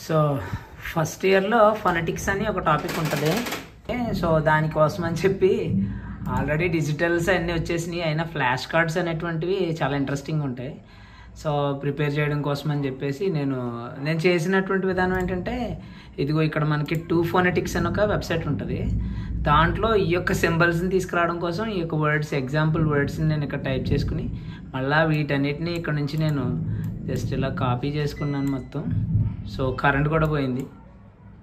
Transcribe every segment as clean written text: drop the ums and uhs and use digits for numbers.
So first ఇయర్లో phonetics అని ఒక టాపిక్ ఉంటుంది. సో దానికోసం అని చెప్పి ఆల్రెడీ డిజిటల్స్ అన్నీ వచ్చేసినాయి, అయినా ఫ్లాష్ కార్డ్స్ అనేటువంటివి చాలా ఇంట్రెస్టింగ్ ఉంటాయి. సో ప్రిపేర్ చేయడం కోసం అని చెప్పేసి నేను చేసినటువంటి విధానం ఏంటంటే, ఇదిగో ఇక్కడ మనకి 2 ఫొనెటిక్స్ అని ఒక వెబ్సైట్ ఉంటుంది. దాంట్లో ఈ యొక్క సింబల్స్ని తీసుకురావడం కోసం ఈ యొక్క వర్డ్స్, ఎగ్జాంపుల్ వర్డ్స్ని నేను ఇక్కడ టైప్ చేసుకుని మళ్ళీ వీటన్నిటిని ఇక్కడ నుంచి నేను జస్ట్ ఇలా కాపీ చేసుకున్నాను మొత్తం. సో కరెంట్ కూడా పోయింది.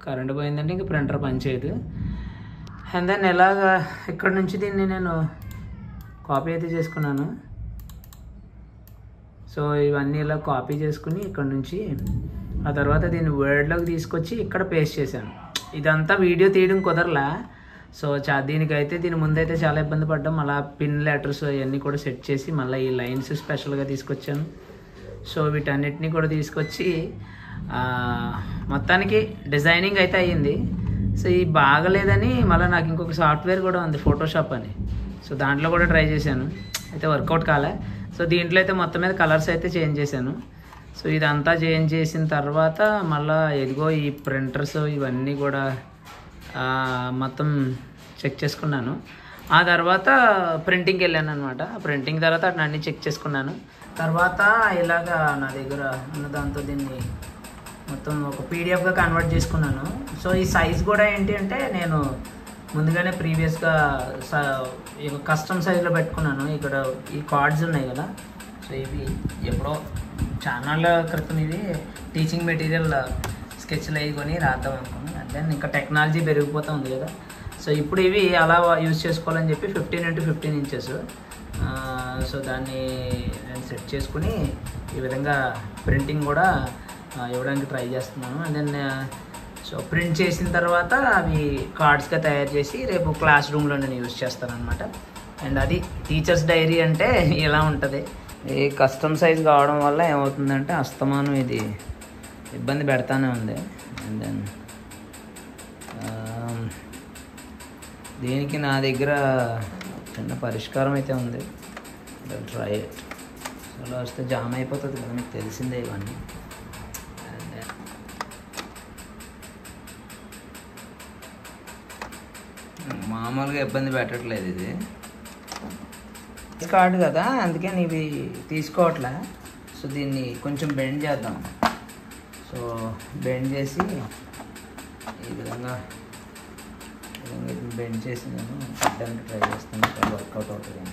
కరెంట్ పోయిందంటే ఇంక ప్రింటర్ పనిచేయదు. అండ్ దెన్ ఎలాగా ఇక్కడ నుంచి దీన్ని నేను కాపీ అయితే చేసుకున్నాను. సో ఇవన్నీ ఇలా కాపీ చేసుకుని ఇక్కడ నుంచి ఆ తర్వాత దీన్ని వర్డ్లోకి తీసుకొచ్చి ఇక్కడ పేస్ట్ చేశాను. ఇదంతా వీడియో తీయడం కుదరలా. సో దీనికైతే దీని ముందైతే చాలా ఇబ్బంది పడ్డాం. అలా పిన్ లెటర్స్ అవన్నీ కూడా సెట్ చేసి మళ్ళీ ఈ లైన్స్ స్పెషల్గా తీసుకొచ్చాను. సో వీటన్నిటిని కూడా తీసుకొచ్చి మొత్తానికి డిజైనింగ్ అయితే అయ్యింది. సో ఇది బాగలేదని మళ్ళీ నాకు ఇంకొక సాఫ్ట్వేర్ కూడా ఉంది, ఫోటోషాప్ అని. సో దాంట్లో కూడా ట్రై చేశాను, అయితే వర్కౌట్ కాలే. సో దీంట్లో అయితే మొత్తం మీద కలర్స్ అయితే చేంజ్ చేశాను. సో ఇదంతా చేంజ్ చేసిన తర్వాత మళ్ళీ ఎదిగో ఈ ప్రింటర్స్ ఇవన్నీ కూడా మొత్తం చెక్ చేసుకున్నాను. ఆ తర్వాత ప్రింటింగ్కి వెళ్ళాను అనమాట. ప్రింటింగ్ తర్వాత అన్నీ చెక్ చేసుకున్నాను. తర్వాత ఇలాగా నా దగ్గర ఉన్న దాంతో దీన్ని మొత్తం ఒక పీడిఎఫ్గా కన్వర్ట్ చేసుకున్నాను. సో ఈ సైజ్ కూడా ఏంటి అంటే నేను ముందుగానే ప్రీవియస్గా కస్టమ్ సైజులో పెట్టుకున్నాను. ఇక్కడ ఈ కార్డ్స్ ఉన్నాయి కదా, సో ఇవి ఎప్పుడో చాలా క్రితం ఇవి టీచింగ్ మెటీరియల్ స్కెచ్లు అవి కొని రాద్దాం అనుకున్నాను. అంటే ఇంకా టెక్నాలజీ పెరిగిపోతూ ఉంది కదా, సో ఇప్పుడు ఇవి అలా యూజ్ చేసుకోవాలని చెప్పి 15x15 ఇంచెస్. సో దాన్ని నేను సెట్ చేసుకుని ఈ విధంగా ప్రింటింగ్ కూడా ఇవ్వడానికి ట్రై చేస్తున్నాను. అండ్ దెన్ సో ప్రింట్ చేసిన తర్వాత అవి కార్డ్స్గా తయారు చేసి రేపు క్లాస్ రూమ్లో నేను యూజ్ చేస్తాను అనమాట. అండ్ అది టీచర్స్ డైరీ అంటే ఇలా ఉంటుంది. ఈ కస్టమ్ సైజ్ కావడం వల్ల ఏమవుతుందంటే అస్తమానం ఇది ఇబ్బంది పెడతానే ఉంది. అండ్ దెన్ దీనికి నా దగ్గర చిన్న పరిష్కారం అయితే ఉంది. ట్రై అలా వస్తే జామ్ అయిపోతుంది కదా, మీకు తెలిసిందే ఇవన్నీ. మామూలుగా ఇబ్బంది పెట్టట్లేదు, ఇది కార్డు కదా అందుకని ఇవి తీసుకోవట్లే. సో దీన్ని కొంచెం బెండ్ చేద్దాం. సో బెండ్ చేసి ఈ విధంగా బెండ్ చేసి నేను పెట్టడానికి ట్రై చేస్తాను. చాలా వర్కౌట్ అవుతుంది.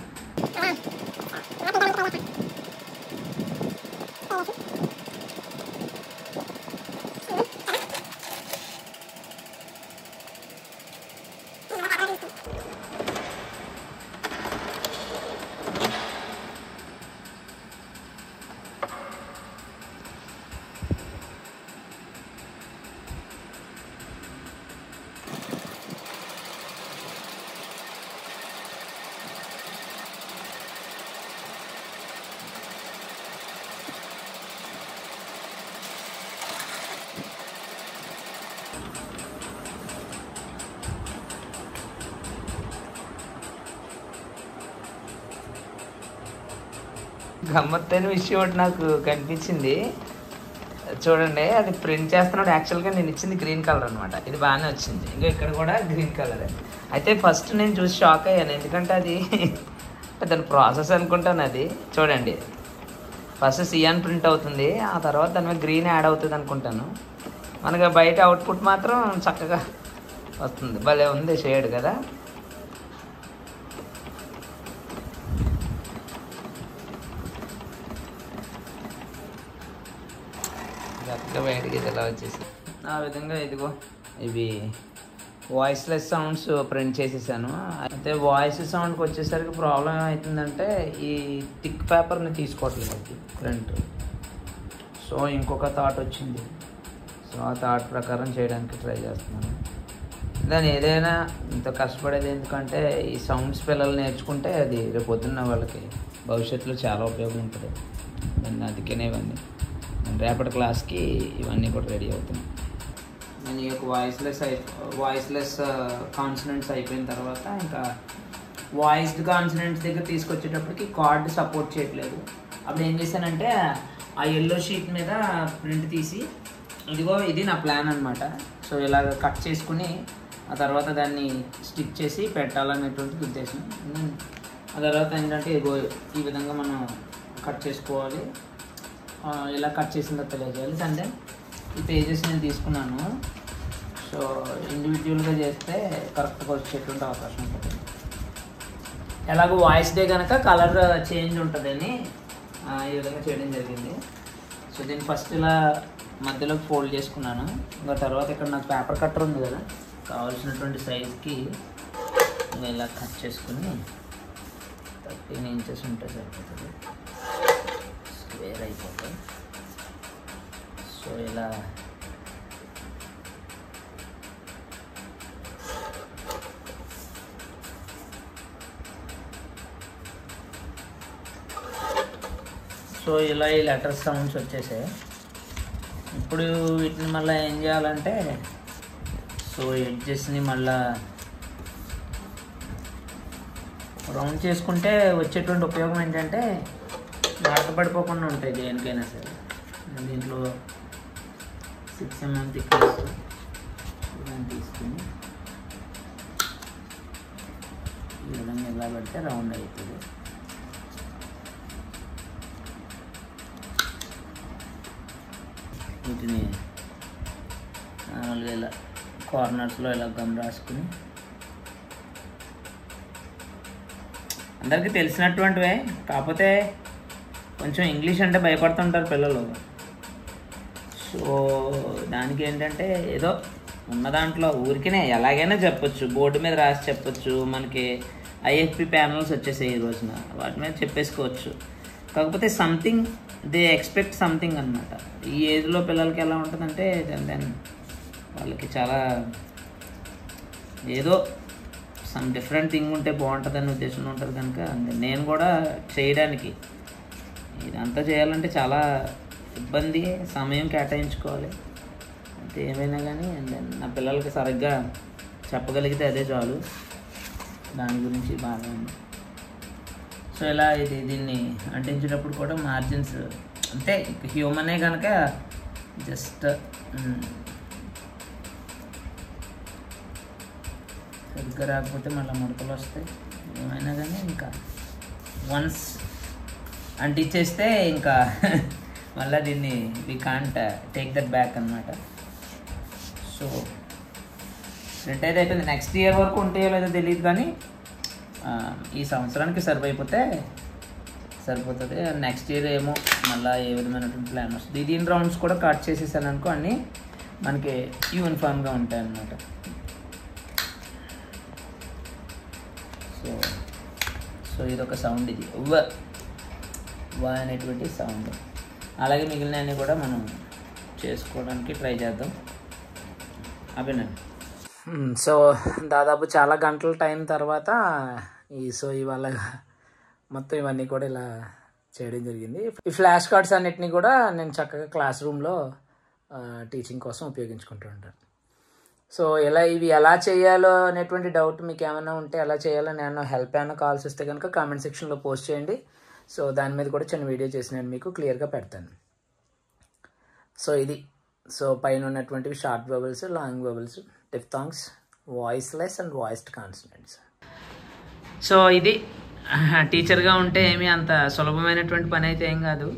గమ్మత్తైన విషయం ఒకటి నాకు కనిపించింది చూడండి. అది ప్రింట్ చేస్తున్నాడు. యాక్చువల్గా నేను ఇచ్చింది గ్రీన్ కలర్ అనమాట. ఇది బాగానే వచ్చింది. ఇంకా ఇక్కడ కూడా గ్రీన్ కలరే. అయితే ఫస్ట్ నేను చూసి షాక్ అయ్యాను, ఎందుకంటే అది దాని ప్రాసెస్ అనుకుంటాను. అది చూడండి, ఫస్ట్ సియాన్ ప్రింట్ అవుతుంది, ఆ తర్వాత దాని మీద గ్రీన్ యాడ్ అవుతుంది అనుకుంటాను. మనకి బయట అవుట్పుట్ మాత్రం చక్కగా వస్తుంది. భలే ఉంది షేడ్ కదా. చక్కగా బయటకి ఇది ఎలా వచ్చేసి ఆ విధంగా ఇదిగో ఇవి వాయిస్లెస్ సౌండ్స్ ప్రింట్ చేసేసాను. అయితే వాయిస్ సౌండ్కి వచ్చేసరికి ప్రాబ్లం ఏమవుతుందంటే ఈ థిక్ పేపర్ని తీసుకోవట్లేదు ప్రింట్. సో ఇంకొక థాట్ వచ్చింది. సో ఆ థాట్ ప్రకారం చేయడానికి ట్రై చేస్తున్నాను. దాని ఏదైనా ఇంత కష్టపడేది ఎందుకంటే ఈ సౌండ్స్ పిల్లలు నేర్చుకుంటే అది రేపు పొద్దున్న వాళ్ళకి భవిష్యత్తులో చాలా ఉపయోగం ఉంటుంది. నేను అందుకనే ఇవన్నీ రేపటి క్లాస్కి ఇవన్నీ కూడా రెడీ అవుతున్నాయి. నేను ఈ యొక్క వాయిస్లెస్ కాన్సనెంట్స్ అయిపోయిన తర్వాత ఇంకా వాయిస్డ్ కాన్సనెంట్స్ దగ్గర తీసుకొచ్చేటప్పటికి కార్డ్ సపోర్ట్ చేయట్లేదు. అప్పుడు ఏం చేశానంటే ఆ ఎల్లో షీట్ మీద ప్రింట్ తీసి ఇదిగో ఇది నా ప్లాన్ అనమాట. సో ఇలాగ కట్ చేసుకుని ఆ తర్వాత దాన్ని స్టిచ్ చేసి పెట్టాలనేటువంటి ఉద్దేశం. ఆ తర్వాత ఏంటంటే ఇగో ఈ విధంగా మనం కట్ చేసుకోవాలి. ఇలా కట్ చేసిన తర్వాత తెలియజేయాలి. అంటే ఈ పేజెస్ నేను తీసుకున్నాను. సో ఇండివిజువల్గా చేస్తే కరెక్ట్గా వచ్చేటువంటి అవకాశం ఉంటుంది. ఎలాగో వాయిస్ డే కనుక కలర్ చేంజ్ ఉంటుందని ఈ విధంగా చేయడం జరిగింది. సో దీన్ని ఫస్ట్ ఇలా మధ్యలో ఫోల్డ్ చేసుకున్నాను. ఇంకా తర్వాత ఇక్కడ నాకు పేపర్ కట్టర్ ఉంది కదా, కావాల్సినటువంటి సైజ్కి ఇలా కట్ చేసుకుని 13 ఇంచెస్ ఉంటే సరిపోతుంది, స్క్వేర్ అయిపోతుంది. సో ఇలా ఈ లెటర్ సౌండ్స్ వచ్చేసాయి. ఇప్పుడు వీటిని మళ్ళీ ఏం చేయాలంటే ఎడ్జెస్ని మళ్ళీ రౌండ్ చేసుకుంటే వచ్చేటువంటి ఉపయోగం ఏంటంటే మడత పడిపోకుండా ఉంటాయి దేనికైనా సరే. దీంట్లో 6 mm థిక్నెస్ తీసుకుని ఈ విధంగా ఇలా పెడితే రౌండ్ అవుతుంది. వీటిని మామూలుగా ఇలా కార్నర్స్లో ఇలా గమ్ రాసుకుని అందరికీ తెలిసినటువంటివే, కాకపోతే కొంచెం ఇంగ్లీష్ అంటే భయపడుతుంటారు పిల్లలు. సో దానికి ఏంటంటే ఏదో ఉన్న దాంట్లో ఊరికినే ఎలాగైనా చెప్పొచ్చు, బోర్డు మీద రాసి చెప్పొచ్చు. మనకి ఐఎఫ్పి ప్యానల్స్ వచ్చేసాయి ఈ రోజున, వాటి మీద చెప్పేసుకోవచ్చు. కాకపోతే సంథింగ్ దే ఎక్స్పెక్ట్ సంథింగ్ అనమాట. ఈ ఏజ్లో పిల్లలకి ఎలా ఉంటుందంటే దెన్ వాళ్ళకి చాలా ఏదో సమ్ డిఫరెంట్ థింగ్ ఉంటే బాగుంటుందని ఉద్దేశంలో ఉంటుంది. కనుక నేను కూడా చేయడానికి ఇదంతా చేయాలంటే చాలా ఇబ్బంది, సమయం కేటాయించుకోవాలి. అయితే ఏమైనా కానీ నా పిల్లలకి సరిగ్గా చెప్పగలిగితే అదే చాలు, దాని గురించి బాగా ఉంది. సో ఇలా దీన్ని అంటించేటప్పుడు కూడా మార్జిన్స్ అంటే హ్యూమనే కనుక జస్ట్ సరిగ్గా రాకపోతే మళ్ళీ ముడతలు వస్తాయి. ఏమైనా కానీ ఇంకా వన్స్ అంటించేస్తే ఇంకా మళ్ళీ దీన్ని we can't take that back అనమాట. సో ప్రింట్ అయితే అయిపోయింది. నెక్స్ట్ ఇయర్ వరకు ఉంటాయో లేదో తెలియదు, కానీ ఈ సంవత్సరానికి సరిపోతే సరిపోతుంది. నెక్స్ట్ ఇయర్ ఏమో మళ్ళీ ఏ విధమైనటువంటి ప్లాన్ వస్తుంది. దీని రౌండ్స్ కూడా కట్ చేసేసాను అనుకో, అన్నీ మనకి యూనిఫామ్గా ఉంటాయి అన్నమాట. సో ఇదొక సౌండ్, ఇది వా అనేటువంటి సౌండ్. అలాగే మిగిలినవన్నీ కూడా మనం చేసుకోవడానికి ట్రై చేద్దాం. అభినందన్. సో దాదాపు చాలా గంటల టైం తర్వాత ఇవాళ మొత్తం ఇవన్నీ కూడా ఇలా చేయడం జరిగింది. ఈ ఫ్లాష్ కార్డ్స్ అన్నిటినీ కూడా నేను చక్కగా క్లాస్ రూమ్లో టీచింగ్ కోసం ఉపయోగించుకుంటూ ఉంటాను. సో ఇవి ఎలా చేయాలో అనేటువంటి డౌట్ మీకు ఏమైనా ఉంటే, ఎలా చేయాలో నేను హెల్ప్ ఏమైనా కాల్స్ వస్తే కనుక కామెంట్ సెక్షన్లో పోస్ట్ చేయండి. సో దాని మీద కూడా చిన్న వీడియో చేసి నేను మీకు క్లియర్గా పెడతాను. సో ఇది పైన ఉన్నటువంటివి short vowels, long vowels, diphthongs, voiceless and voiced consonants. So ఇది టీచర్గా ఉంటే ఏమీ అంత సులభమైనటువంటి పని అయితే ఏం కాదు.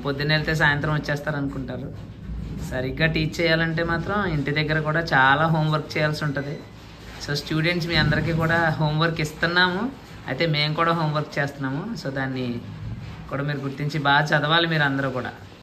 పొద్దున్న వెళ్తే సాయంత్రం వచ్చేస్తారు అనుకుంటారు. సరిగ్గా టీచ్ చేయాలంటే మాత్రం ఇంటి దగ్గర కూడా చాలా హోంవర్క్ చేయాల్సి ఉంటుంది. సో స్టూడెంట్స్ మీ అందరికీ కూడా హోంవర్క్ ఇస్తున్నాము, అయితే మేము కూడా హోంవర్క్ చేస్తున్నాము. సో దాన్ని కూడా మీరు గుర్తించి బాగా చదవాలి మీరు అందరూ కూడా.